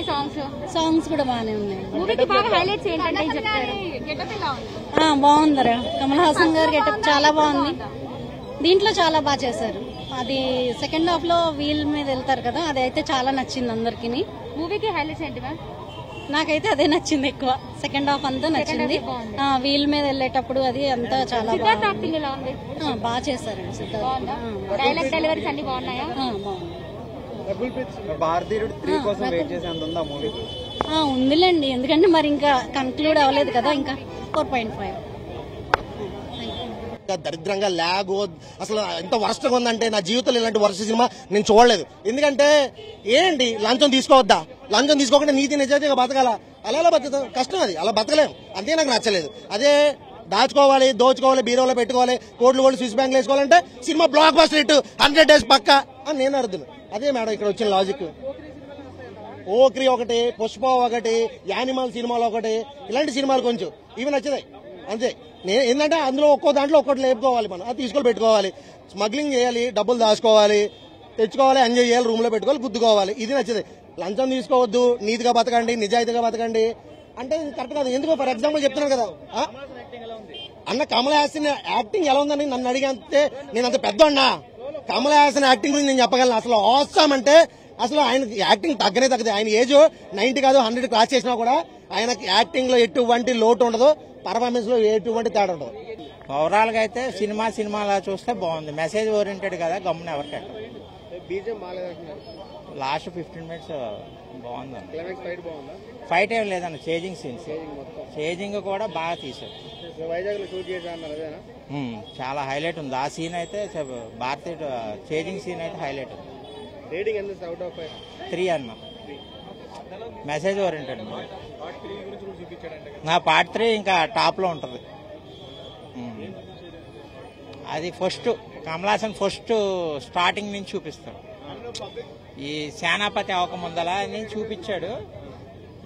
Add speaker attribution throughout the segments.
Speaker 1: ఉన్నాయి songs?
Speaker 2: Songs కూడా బాగానే ఉన్నాయి.
Speaker 1: మూవీకి బాగా హైలైట్స్ ఏంటంటే చెప్తారు? గెటప్ ఎలా ఉంది?
Speaker 2: బాగుందరా, కమల్ హాసన్ గారు గెటప్ చాలా బాగుంది. దీంట్లో చాలా బాగా చేశారు. అది సెకండ్ హాఫ్ లో వీల్ మీద వెళ్తారు కదా, అది అయితే చాలా నచ్చింది అందరికి.
Speaker 1: మూవీకి హైలైట్స్ ఏంటి మ్యామ్?
Speaker 2: నాకైతే అదే నచ్చింది ఎక్కువ. సెకండ్ హాఫ్ అంతా నచ్చింది. వీల్ మీద వెళ్ళేటప్పుడు అది అంతా చాలా
Speaker 1: యాక్టింగ్ ఎలా ఉంది?
Speaker 2: బాగా చేశారండి సిద్ధార్థ్.
Speaker 1: డైలాగ్ డెలివరీస్ అన్ని బాగున్నాయా?
Speaker 2: బాగుంది. ఉందిలేండి, ఎందుకంటే మరి ఇంకా కన్క్లూడ్ అవ్వలేదు కదా. ఇంకా 4.5.
Speaker 3: దరిద్రంగా ల్యాగ్ అసలు ఎంత వరస్ట్గా ఉందంటే నా జీవితంలో ఇలాంటి వరస్ట్ సినిమా నేను చూడలేదు. ఎందుకంటే ఏంటి లంచం తీసుకోవద్దా? లంచం తీసుకోకుండా నీతి నిజాయితీగా బతకాల? అలా బతుకుతాం, కష్టం. అది అలా బతకలేము. అంతే నాకు నచ్చలేదు. అదే దాచుకోవాలి, దోచుకోవాలి, బీరోలో పెట్టుకోవాలి, కోట్లు స్విస్ బ్యాంక్ వేసుకోవాలంటే cinema blockbuster hit 100 days పక్కా అని నేను అర్థం. అదే మేడం ఇక్కడ వచ్చిన లాజిక్. ఓక్రి ఒకటి, పుష్ప ఒకటి, యానిమల్ సినిమాలు ఒకటి, ఇలాంటి సినిమాలు కొంచెం ఇవి నచ్చుతాయి అంతే. ఏంటంటే అందులో ఒక్కో దాంట్లో ఒక్కటి లేపుకోవాలి, మనం అది తీసుకొని పెట్టుకోవాలి, స్మగ్లింగ్ చేయాలి, డబ్బులు దాచుకోవాలి, తెచ్చుకోవాలి, ఎంజాయ్ చేయాలి, రూమ్ లో పెట్టుకోవాలి, గుద్దుకోవాలి. ఇది నచ్చింది. లంచం తీసుకోవద్దు, నీతిగా బతకండి, నిజాయితీగా బతకండి అంటే కరెక్ట్ కాదు. ఎందుకో ఫర్ ఎగ్జాంపుల్ చెప్తున్నాను కదా అన్న, కమల్ హాసన్ యాక్టింగ్ ఎలా ఉందని నన్ను అడిగితే నేను అంత పెద్ద అన్నా. కమల్ హాసన్ యాక్టింగ్ గురించి నేను చెప్పగలను. అసలు ఆసమ్ అంటే అసలు ఆయన యాక్టింగ్ తగ్గనే తగ్గదు. ఆయన ఏజ్ 90 కాదు 100 క్రాస్ చేసినా కూడా ఆయన యాక్టింగ్ లో ఎటువంటి లోటు ఉండదు, పర్ఫార్మెన్స్ లో ఎటువంటి తేడా ఉండదు.
Speaker 4: ఓవరాల్ గా అయితే సినిమాలా చూస్తే బాగుంది. మెసేజ్ ఓరియంటెడ్ కదా, గమ్మున ఎవరికెట్ట. లాస్ట్ 15 minutes బాగుంది. ఫైట్ ఏం లేదన్న, చేజింగ్ సీన్స్, చేజింగ్ కూడా బాగా తీశారు. చాలా హైలైట్ ఉంది ఆ సీన్ అయితే. భారతీయ చేజింగ్ సీన్ అయితే హైలైట్ ఉంది. 3 అన్న. Message oriented. నా పార్ట్ 3 ఇంకా టాప్ లో ఉంటది. అది first Kamal Haasan first starting నుంచి చూపిస్తాడు. ఈ సేనాపతి అవ్వకముందల నేను చూపించాడు.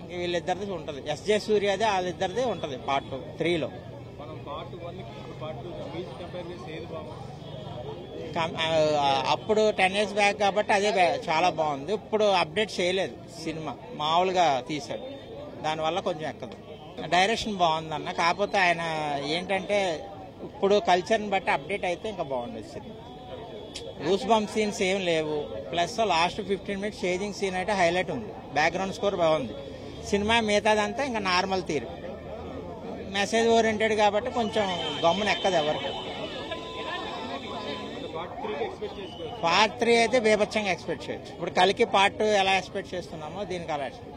Speaker 4: ఇంక వీళ్ళిద్దరిది ఉంటది, ఎస్జే సూర్యది వాళ్ళిద్దరిది ఉంటది పార్ట్ 3లో. అప్పుడు 10 years బ్యాక్ కాబట్టి అదే చాలా బాగుంది. ఇప్పుడు అప్డేట్ చేయలేదు సినిమా, మామూలుగా తీశాడు, దానివల్ల కొంచెం ఎక్కదు. డైరెక్షన్ బాగుందన్న, కాకపోతే ఆయన ఏంటంటే ఇప్పుడు కల్చర్ని బట్టి అప్డేట్ అయితే ఇంకా బాగుండేది సినిమా. గూస్ బంప్ సీన్స్ ఏం లేవు. Plus last 15 minutes chasing scene అయితే హైలైట్ ఉంది. బ్యాక్గ్రౌండ్ స్కోర్ బాగుంది. సినిమా మిగతాదంతా ఇంకా నార్మల్ తీరు. మెసేజ్ ఓరియంటెడ్ కాబట్టి కొంచెం గమ్మున ఎక్కదు ఎవరికి. పార్ట్ 3 అయితే బేబచ్చంగా ఎక్స్పెక్ట్ చేయొచ్చు. ఇప్పుడు కలికి పార్ట్ 2 ఎలా ఎక్స్పెక్ట్ చేస్తున్నామో దీనికి అలా ఎక్స్పెక్ట్